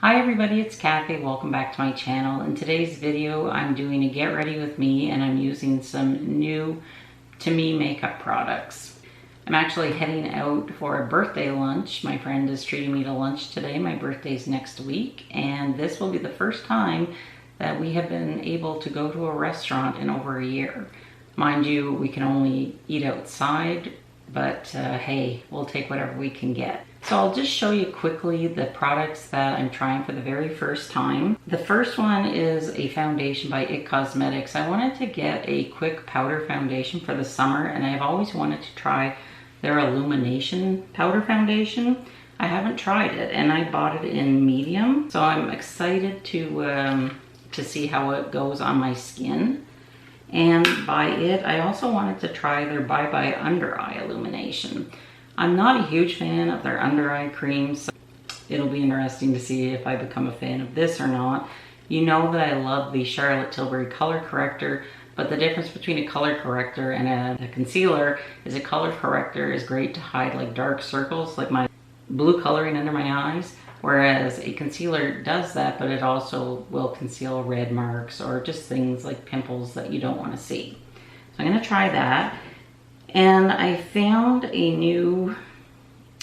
Hi everybody, it's Cathy. Welcome back to my channel. In today's video, I'm doing a get ready with me and I'm using some new to me makeup products. I'm actually heading out for a birthday lunch. My friend is treating me to lunch today. My birthday's next week and this will be the first time that we have been able to go to a restaurant in over a year. Mind you, we can only eat outside, but hey, we'll take whatever we can get. So I'll just show you quickly the products that I'm trying for the very first time. The first one is a foundation by IT Cosmetics. I wanted to get a quick powder foundation for the summer and I've always wanted to try their Illumination powder foundation. I haven't tried it and I bought it in medium. So I'm excited to see how it goes on my skin. And by it, I also wanted to try their Bye Under Eye Illumination. I'm not a huge fan of their under eye creams, so it'll be interesting to see if I become a fan of this or not. You know that I love the Charlotte Tilbury color corrector, but the difference between a color corrector and a concealer is a color corrector is great to hide like dark circles, like my blue coloring under my eyes, whereas a concealer does that, but it also will conceal red marks or just things like pimples that you don't want to see. So I'm going to try that. And I found a new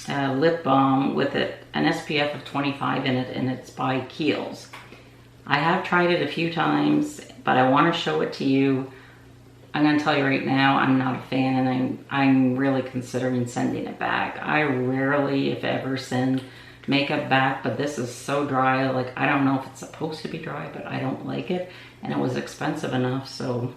lip balm with an SPF of 25 in it, and it's by Kiel's. I have tried it a few times, but I want to show it to you. I'm going to tell you right now, I'm not a fan, and I'm really considering sending it back. I rarely, if ever, send makeup back, but this is so dry. Like, I don't know if it's supposed to be dry, but I don't like it, and it was expensive enough, so...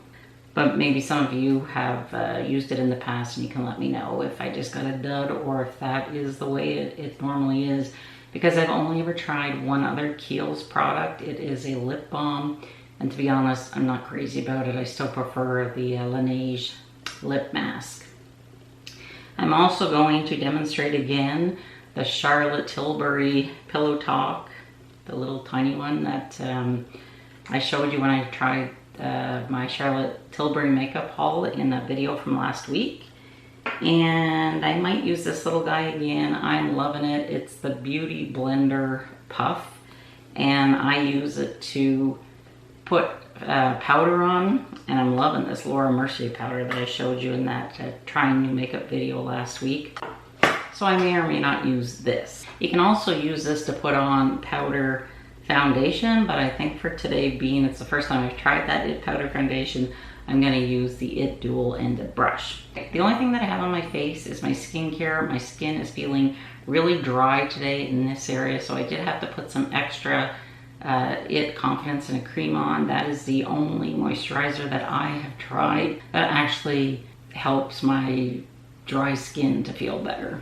But maybe some of you have used it in the past and you can let me know if I just got a dud or if that is the way it normally is. Because I've only ever tried one other Kiel's product. It is a lip balm. And to be honest, I'm not crazy about it. I still prefer the Laneige lip mask. I'm also going to demonstrate again the Charlotte Tilbury Pillow Talk. The little tiny one that I showed you when I tried my Charlotte Tilbury makeup haul in a video from last week. And I might use this little guy again. I'm loving it. It's the Beauty Blender Puff and I use it to put powder on, and I'm loving this Laura Mercier powder that I showed you in that trying new makeup video last week. So I may or may not use this. You can also use this to put on powder foundation, but I think for today, being it's the first time I've tried that IT powder foundation, I'm going to use the IT dual-ended brush. The only thing that I have on my face is my skincare. My skin is feeling really dry today in this area, so I did have to put some extra IT Confidence in a cream on. That is the only moisturizer that I have tried that actually helps my dry skin to feel better.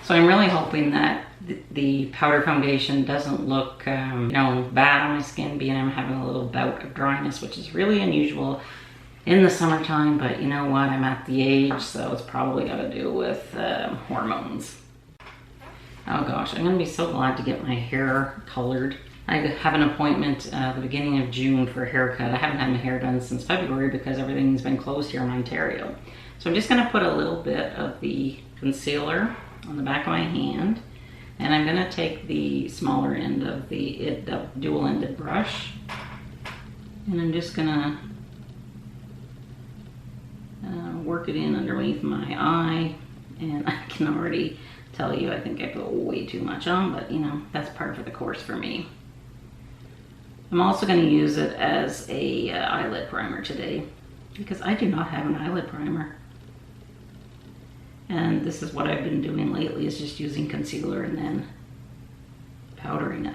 So I'm really hoping that the powder foundation doesn't look, you know, bad on my skin, being I'm having a little bout of dryness, which is really unusual in the summertime, but you know what, I'm at the age, so it's probably got to do with hormones. Oh gosh, I'm going to be so glad to get my hair colored. I have an appointment the beginning of June for a haircut. I haven't had my hair done since February because everything's been closed here in Ontario. So I'm just going to put a little bit of the concealer on the back of my hand. And I'm going to take the smaller end of the IT dual-ended brush. And I'm just going to work it in underneath my eye. And I can already tell you, I think I put way too much on, but you know, that's part of the course for me. I'm also going to use it as a eyelid primer today because I do not have an eyelid primer. And this is what I've been doing lately, is just using concealer and then powdering it.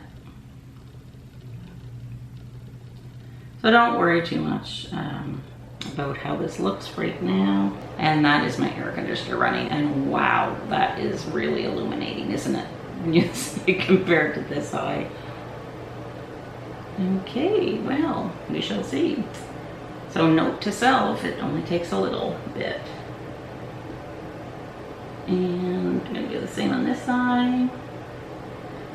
So don't worry too much about how this looks right now. And that is my air conditioner running. And wow, that is really illuminating, isn't it? You see, compared to this eye. Okay, well, we shall see. So note to self, it only takes a little bit. And I'm going to do the same on this side.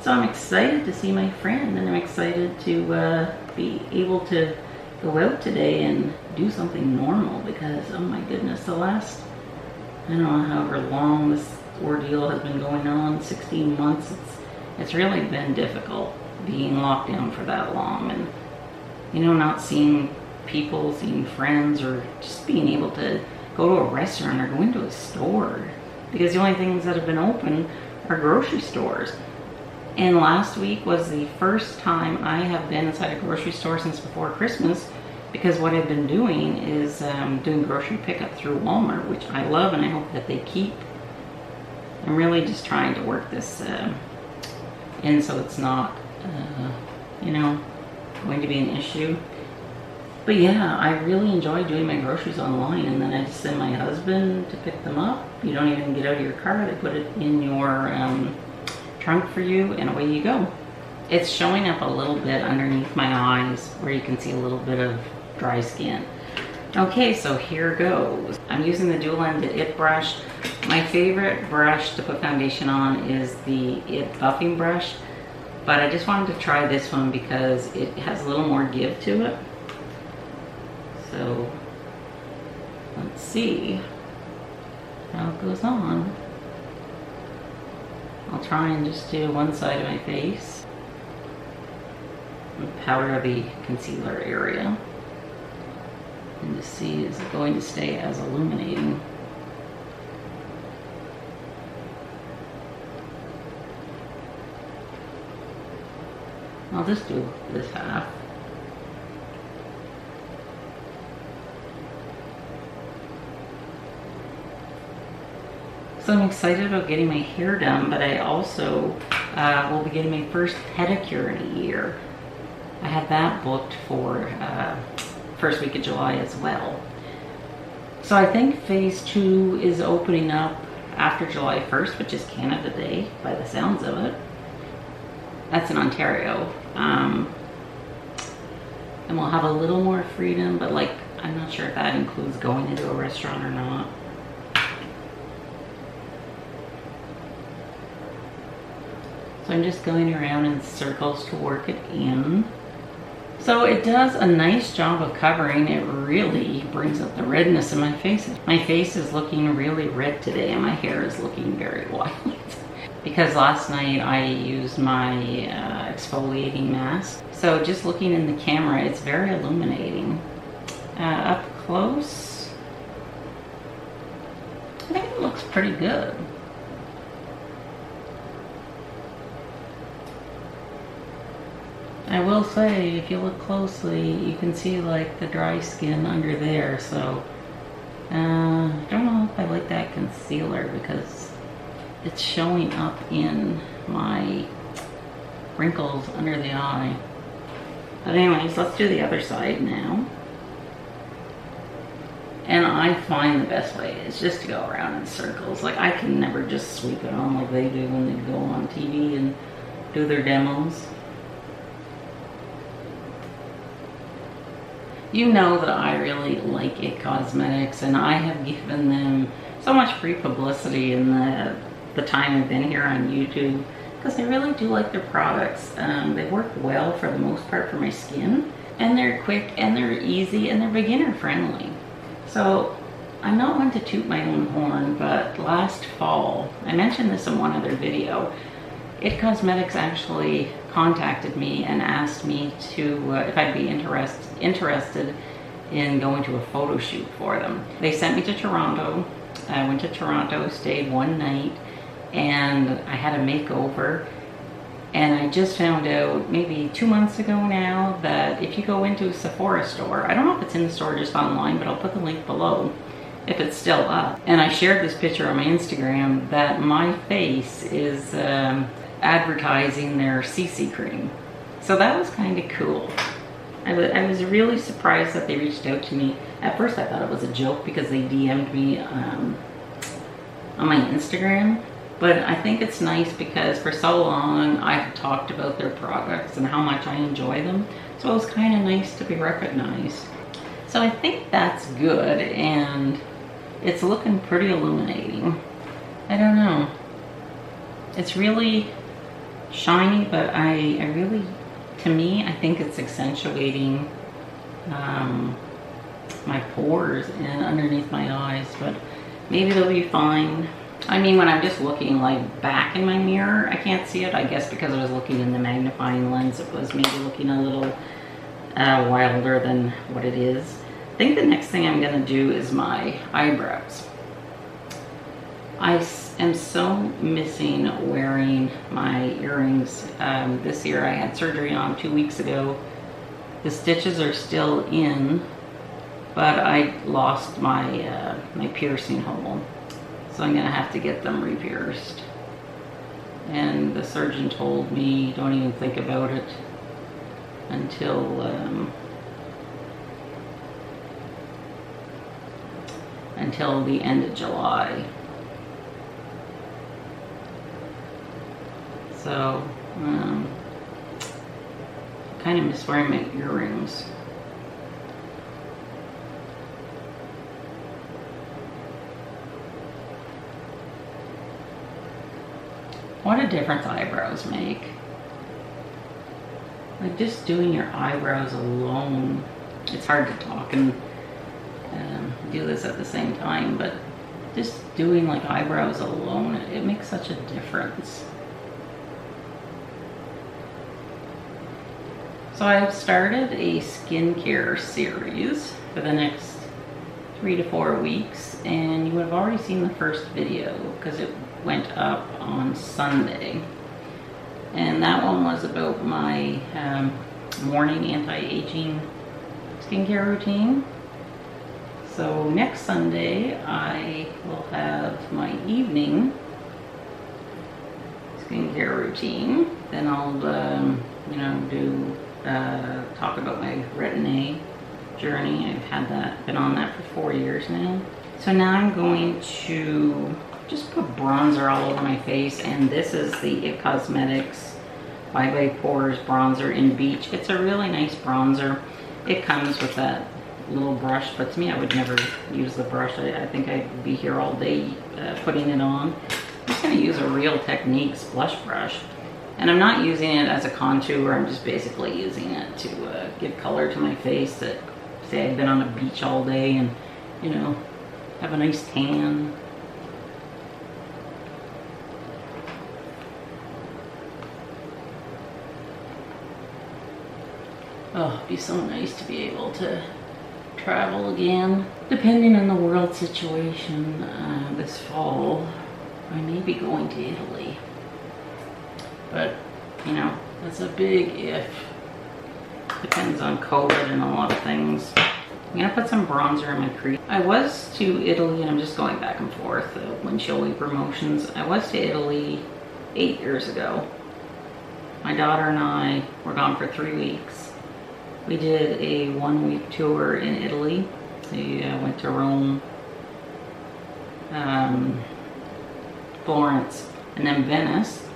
So I'm excited to see my friend, and I'm excited to be able to go out today and do something normal because, oh my goodness, the last, I don't know, however long this ordeal has been going on, 16 months, it's really been difficult. being locked down for that long and, you know, not seeing people, seeing friends, or just being able to go to a restaurant or go into a store, because the only things that have been open are grocery stores. And last week was the first time I have been inside a grocery store since before Christmas, because what I've been doing is doing grocery pickup through Walmart, which I love and I hope that they keep. I'm really just trying to work this in so it's not, you know, going to be an issue. But yeah, I really enjoy doing my groceries online, and then I just send my husband to pick them up. You don't even get out of your car, they put it in your trunk for you, and away you go. It's showing up a little bit underneath my eyes where you can see a little bit of dry skin. Okay, so here goes. I'm using the dual-ended IT brush. My favorite brush to put foundation on is the IT buffing brush, but I just wanted to try this one because it has a little more give to it. So let's see how it goes on. I'll try and just do one side of my face and powder the concealer area, and to see is it going to stay as illuminating. I'll just do this half. So I'm excited about getting my hair done, but I also will be getting my first pedicure in a year. I have that booked for first week of July as well. So I think phase 2 is opening up after July 1st, which is Canada Day by the sounds of it. That's in Ontario. And we'll have a little more freedom, but like, I'm not sure if that includes going into a restaurant or not. So I'm just going around in circles to work it in. So it does a nice job of covering. It really brings up the redness in my face. My face is looking really red today, and my hair is looking very white. Because last night I used my exfoliating mask. So just looking in the camera, it's very illuminating. Up close, I think it looks pretty good. I will say, if you look closely, you can see like the dry skin under there, so I don't know if I like that concealer because it's showing up in my wrinkles under the eye. But anyways, let's do the other side now. And I find the best way is just to go around in circles. Like, I can never just sweep it on like they do when they go on TV and do their demos. You know that I really like IT Cosmetics, and I have given them so much free publicity in the time I've been here on YouTube, because I really do like their products. They work well for the most part for my skin, and they're quick and they're easy and they're beginner friendly. So I'm not one to toot my own horn, but last fall, I mentioned this in one other video, IT Cosmetics actually contacted me and asked me to if I'd be interested in going to a photo shoot for them. They sent me to Toronto. I went to Toronto, stayed one night, and I had a makeover. And I just found out maybe 2 months ago now that if you go into a Sephora store, I don't know if it's in the store or just online, but I'll put the link below if it's still up. And I shared this picture on my Instagram that my face is advertising their CC cream. So that was kind of cool. I was really surprised that they reached out to me. At first I thought it was a joke because they DM'd me on my Instagram. But I think it's nice because for so long I've talked about their products and how much I enjoy them. So it was kind of nice to be recognized. So I think that's good, and it's looking pretty illuminating. I don't know. It's really shiny, but I really, to me, I think it's accentuating my pores and underneath my eyes, but maybe they'll be fine. I mean, when I'm just looking like back in my mirror, I can't see it. I guess because I was looking in the magnifying lens, it was maybe looking a little wilder than what it is. I think the next thing I'm gonna do is my eyebrows. I am so missing wearing my earrings. This year I had surgery on 2 weeks ago. The stitches are still in, but I lost my my piercing hole. So I'm gonna have to get them re-pierced. And the surgeon told me, don't even think about it until the end of July. So, kind of miss wearing my earrings. What a difference eyebrows make. Like just doing your eyebrows alone. It's hard to talk and do this at the same time, but just doing like eyebrows alone, it makes such a difference. So I've started a skincare series for the next 3 to 4 weeks, and you would have already seen the first video because it went up on Sunday. And that one was about my morning anti-aging skincare routine. So next Sunday I will have my evening skincare routine. Then I'll you know, do talk about my retin-A journey. I've had that, been on that for 4 years now. So now I'm going to just put bronzer all over my face, and this is the It Cosmetics Bye Pores bronzer in Beach. It's a really nice bronzer. It comes with that little brush, but to me I would never use the brush. I think I'd be here all day putting it on. I'm just going to use a Real Techniques blush brush, and I'm not using it as a contour. I'm just basically using it to give color to my face. That say I've been on a beach all day and, you know, have a nice tan. Oh, it'd be so nice to be able to travel again. Depending on the world situation, this fall, I may be going to Italy. But, you know, that's a big if. Depends on COVID and a lot of things. I'm gonna put some bronzer in my crease. I was to Italy, and I'm just going back and forth when showy promotions. I was to Italy 8 years ago. My daughter and I were gone for 3 weeks. We did a 1-week tour in Italy. We went to Rome, Florence, and then Venice.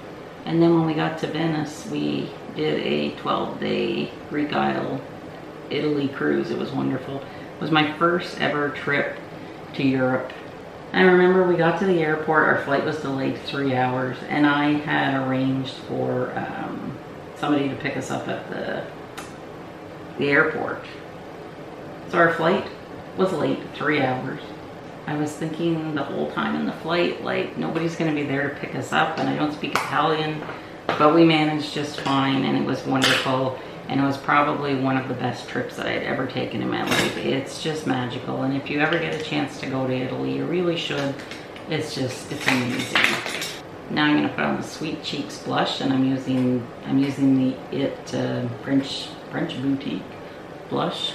And then when we got to Venice, we did a 12-day Greek Isle Italy cruise. It was wonderful. It was my first ever trip to Europe. I remember we got to the airport, our flight was delayed 3 hours, and I had arranged for somebody to pick us up at the airport. So our flight was late 3 hours. I was thinking the whole time in the flight, like, nobody's gonna be there to pick us up, and I don't speak Italian, but we managed just fine, and it was wonderful, and it was probably one of the best trips that I'd ever taken in my life. It's just magical, and if you ever get a chance to go to Italy, you really should. It's amazing. Now I'm gonna put on the Sweet Cheeks blush, and I'm using the It French Boutique blush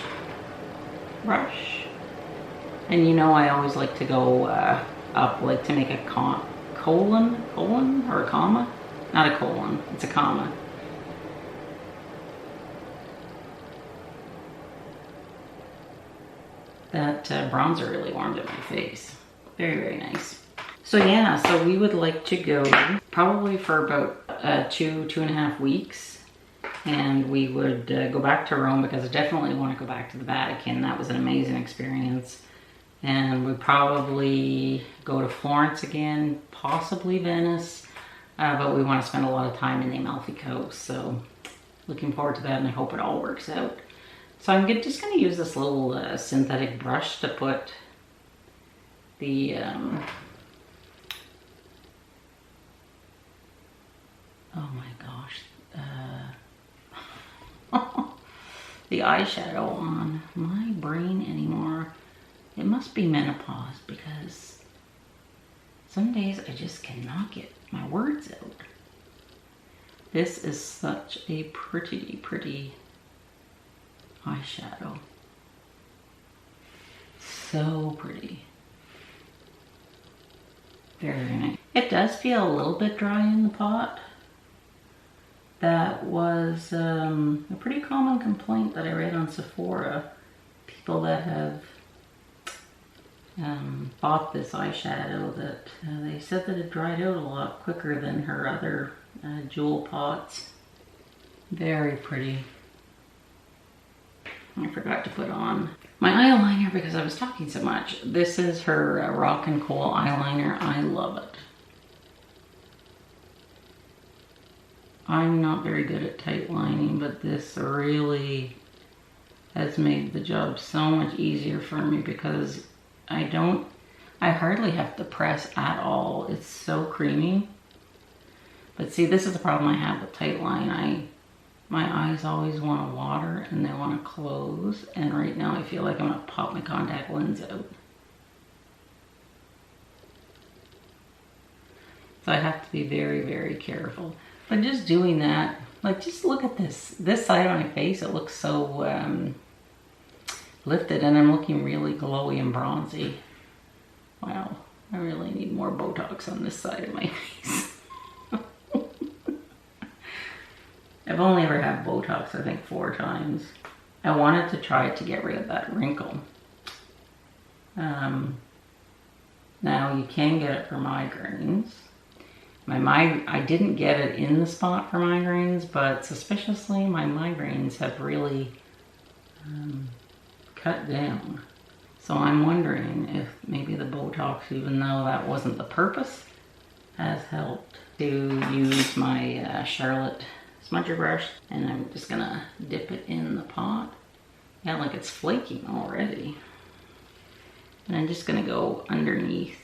brush. And you know I always like to go up, like to make a colon or a comma? Not a colon, it's a comma. That bronzer really warmed up my face. Very, very nice. So yeah, so we would like to go probably for about 2.5 weeks. And we would go back to Rome because I definitely want to go back to the Vatican. That was an amazing experience. And we'd probably go to Florence again, possibly Venice. But we want to spend a lot of time in the Amalfi Coast. So looking forward to that, and I hope it all works out. So I'm just going to use this little synthetic brush to put the the eyeshadow on my brain anymore. It must be menopause because some days I just cannot get my words out. This is such a pretty, pretty eyeshadow. So pretty. Very nice. It does feel a little bit dry in the pot. That was a pretty common complaint that I read on Sephora. People that have bought this eyeshadow, that they said that it dried out a lot quicker than her other jewel pots. Very pretty. I forgot to put on my eyeliner because I was talking so much. This is her Rock and Kohl eyeliner. I love it. I'm not very good at tight lining, but this really has made the job so much easier for me because I hardly have to press at all. It's so creamy. But see, this is the problem I have with tight line. My eyes always want to water and they want to close. And right now I feel like I'm going to pop my contact lens out. So I have to be very, very careful. But just doing that, like just look at this. This side of my face, it looks so lifted and I'm looking really glowy and bronzy. Wow, I really need more Botox on this side of my face. I've only ever had Botox, I think 4 times. I wanted to try to get rid of that wrinkle. Now you can get it for migraines. I didn't get it in the spot for migraines, but suspiciously my migraines have really cut down. So I'm wondering if maybe the Botox, even though that wasn't the purpose, has helped. To use my Charlotte Smudger Brush, and I'm just gonna dip it in the pot. Yeah, like it's flaking already. And I'm just gonna go underneath,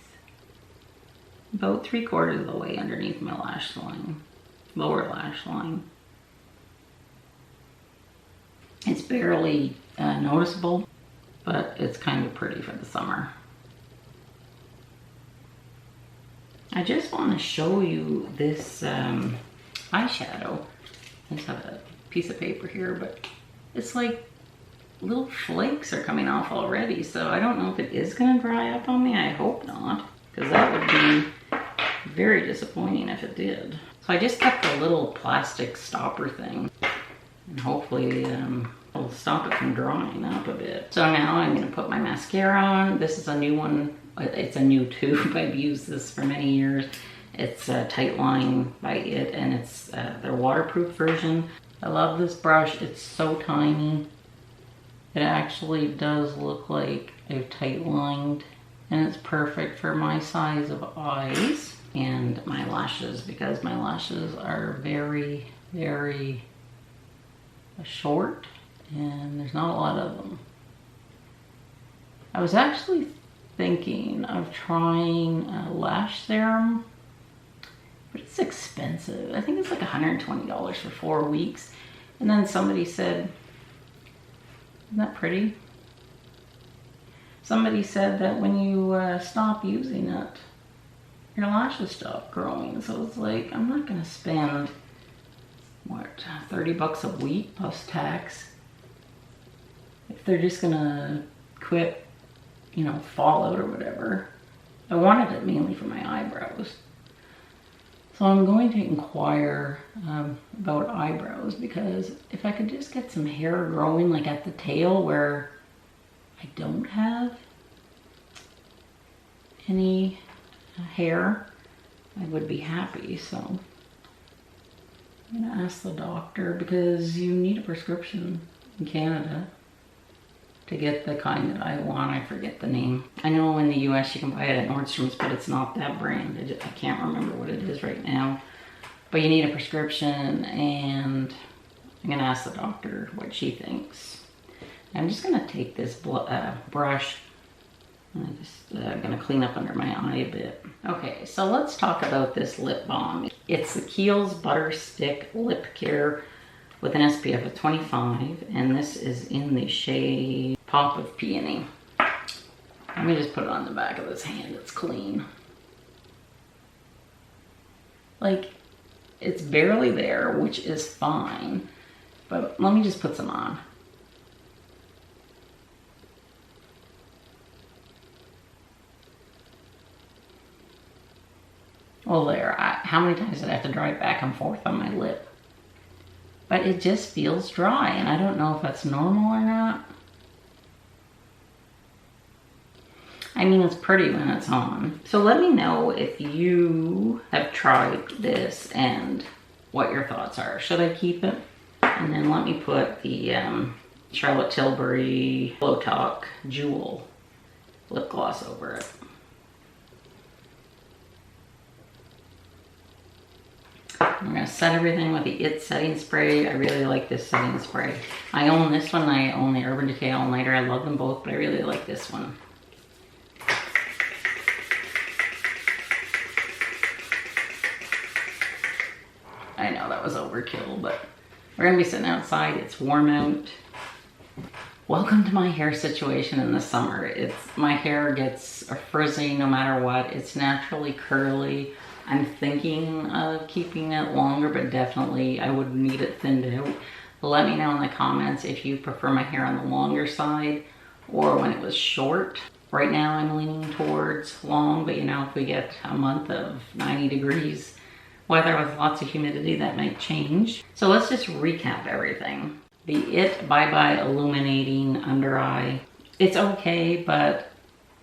about 3/4 of the way underneath my lash line, lower lash line. It's barely noticeable, but it's kind of pretty for the summer. I just want to show you this eyeshadow. I just have a piece of paper here, but it's like little flakes are coming off already, so I don't know if it is going to dry up on me. I hope not, because that would be very disappointing if it did. So I just kept a little plastic stopper thing, and hopefully it'll stop it from drying up a bit. So now I'm going to put my mascara on. This is a new one. It's a new tube. I've used this for many years. It's Tightline by It, and it's their waterproof version. I love this brush. It's so tiny. It actually does look like I've tight lined, and it's perfect for my size of eyes and my lashes, because my lashes are very, very short and there's not a lot of them. I was actually thinking of trying a lash serum, but it's expensive. I think it's like $120 for 4 weeks. And then somebody said, isn't that pretty? Somebody said that when you stop using it, your lashes stop growing. So it's like, I'm not gonna spend, what, 30 bucks a week plus tax if they're just gonna quit, you know, fall out or whatever. I wanted it mainly for my eyebrows. So I'm going to inquire about eyebrows, because if I could just get some hair growing like at the tail where I don't have any hair, I would be happy. So I'm gonna ask the doctor, because you need a prescription in Canada to get the kind that I want. I forget the name. I know in the US you can buy it at Nordstrom's, but it's not that brand. I can't remember what it is right now. But you need a prescription, and I'm gonna ask the doctor what she thinks. I'm just gonna take this brush, and I'm gonna clean up under my eye a bit. Okay, so let's talk about this lip balm. It's the Kiel's Butterstick Lip Care with an SPF of 25, and this is in the shade Pop of Peony. Let me just put it on the back of this hand, it's clean. Like, it's barely there, which is fine, but let me just put some on. Well, there, how many times did I have to dry it back and forth on my lip? But it just feels dry, and I don't know if that's normal or not. I mean, it's pretty when it's on. So let me know if you have tried this and what your thoughts are. Should I keep it? And then let me put the Charlotte Tilbury Glow Talk Jewel lip gloss over it. I'm going to set everything with the IT setting spray. I really like this setting spray. I own this one. I own the Urban Decay All Nighter. I love them both, but I really like this one. I know that was overkill, but we're going to be sitting outside. It's warm out. Welcome to my hair situation in the summer. My hair gets frizzy no matter what. It's naturally curly. I'm thinking of keeping it longer, but definitely I would need it thinned out. Let me know in the comments if you prefer my hair on the longer side or when it was short. Right now I'm leaning towards long, but you know, if we get a month of 90 degrees weather with lots of humidity, that might change. So let's just recap everything. The IT Bye Bye Illuminating Under Eye. It's okay, but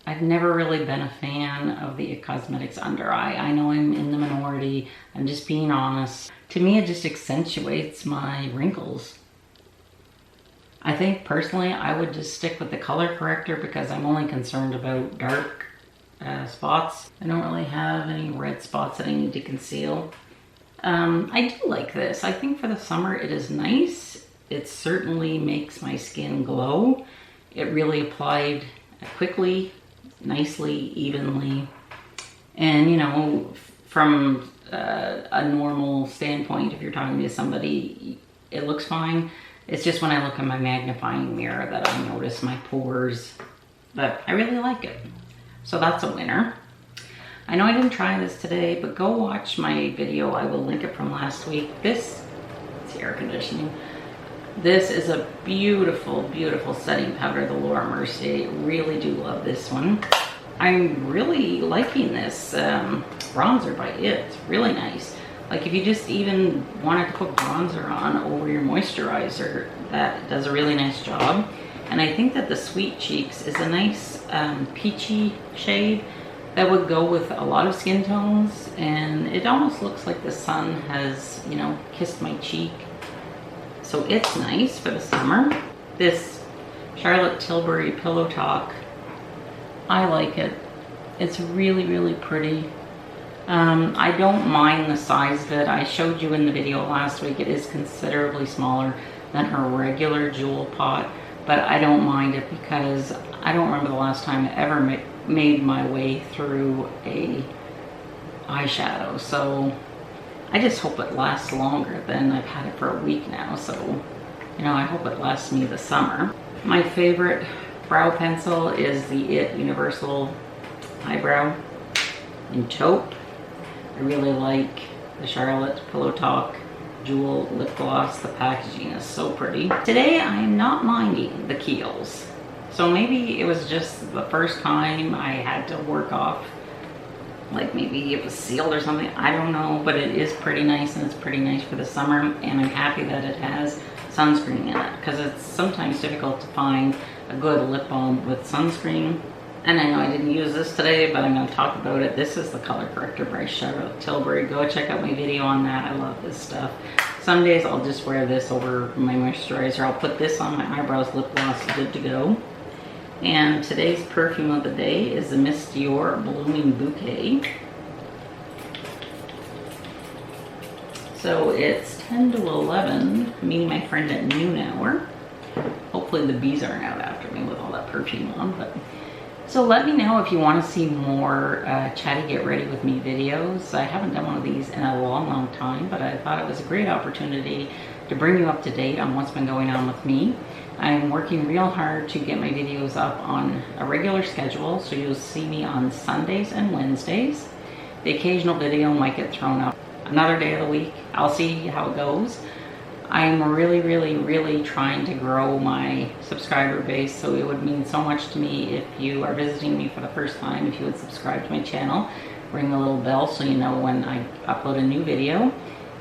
I've never really been a fan of the IT Cosmetics Under Eye. I know I'm in the minority. I'm just being honest. To me, it just accentuates my wrinkles. I think personally, I would just stick with the color corrector because I'm only concerned about dark spots. I don't really have any red spots that I need to conceal. I do like this. I think for the summer, it is nice. It certainly makes my skin glow. It really applied quickly, nicely, evenly, and you know, from a normal standpoint, if you're talking to somebody, it looks fine. It's just when I look in my magnifying mirror that I notice my pores, but I really like it. So that's a winner. I know I didn't try this today, but go watch my video. I will link it from last week. It's air conditioning. This is a beautiful, beautiful setting powder, the Laura Mercier. Really do love this one. I'm really liking this bronzer by IT. It's really nice. Like if you just even wanted to put bronzer on over your moisturizer, that does a really nice job. And I think that the Sweet Cheeks is a nice peachy shade that would go with a lot of skin tones. And it almost looks like the sun has, you know, kissed my cheek. So it's nice for the summer. This Charlotte Tilbury Pillow Talk, I like it. It's really, really pretty. I don't mind the size of it. I showed you in the video last week, it is considerably smaller than her regular jewel pot, but I don't mind it because I don't remember the last time I ever made my way through a eyeshadow. So I just hope it lasts longer than I've had it for a week now. So, you know, I hope it lasts me the summer. My favorite brow pencil is the IT Universal Eyebrow in Taupe. I really like the Charlotte Pillow Talk Jewel Lip Gloss. The packaging is so pretty. Today I'm not minding the Kiels. So maybe it was just the first time I had to work off, like maybe it was sealed or something, I don't know, but it is pretty nice, and it's pretty nice for the summer, and I'm happy that it has sunscreen in it because it's sometimes difficult to find a good lip balm with sunscreen. And I know I didn't use this today, but I'm going to talk about it. This is the Color Corrector by Charlotte Tilbury. Go check out my video on that. I love this stuff. Some days I'll just wear this over my moisturizer. I'll put this on my eyebrows, lip gloss, good to go. And today's perfume of the day is the Miss Dior Blooming Bouquet. So it's 10 to 11, meeting my friend at noon hour. Hopefully the bees aren't out after me with all that perfume on. But so let me know if you want to see more chatty get ready with me videos. I haven't done one of these in a long, long time, but I thought it was a great opportunity to bring you up to date on what's been going on with me. I'm working real hard to get my videos up on a regular schedule, so you'll see me on Sundays and Wednesdays. The occasional video might get thrown up another day of the week. I'll see how it goes. I'm really trying to grow my subscriber base, so it would mean so much to me if you are visiting me for the first time, if you would subscribe to my channel, ring the little bell so you know when I upload a new video.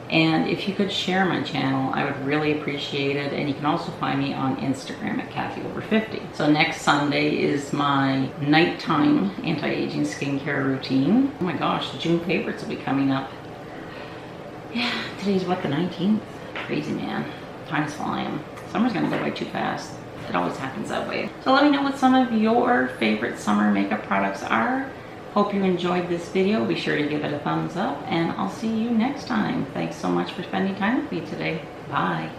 And if you could share my channel, I would really appreciate it. And you can also find me on Instagram at CathyOver50. So next Sunday is my nighttime anti-aging skincare routine. Oh my gosh, the June favorites will be coming up. Yeah, today's what, the 19th? Crazy, man. Time's flying. Summer's gonna go by too fast. It always happens that way. So let me know what some of your favorite summer makeup products are. Hope you enjoyed this video. Be sure to give it a thumbs up, and I'll see you next time. Thanks so much for spending time with me today. Bye.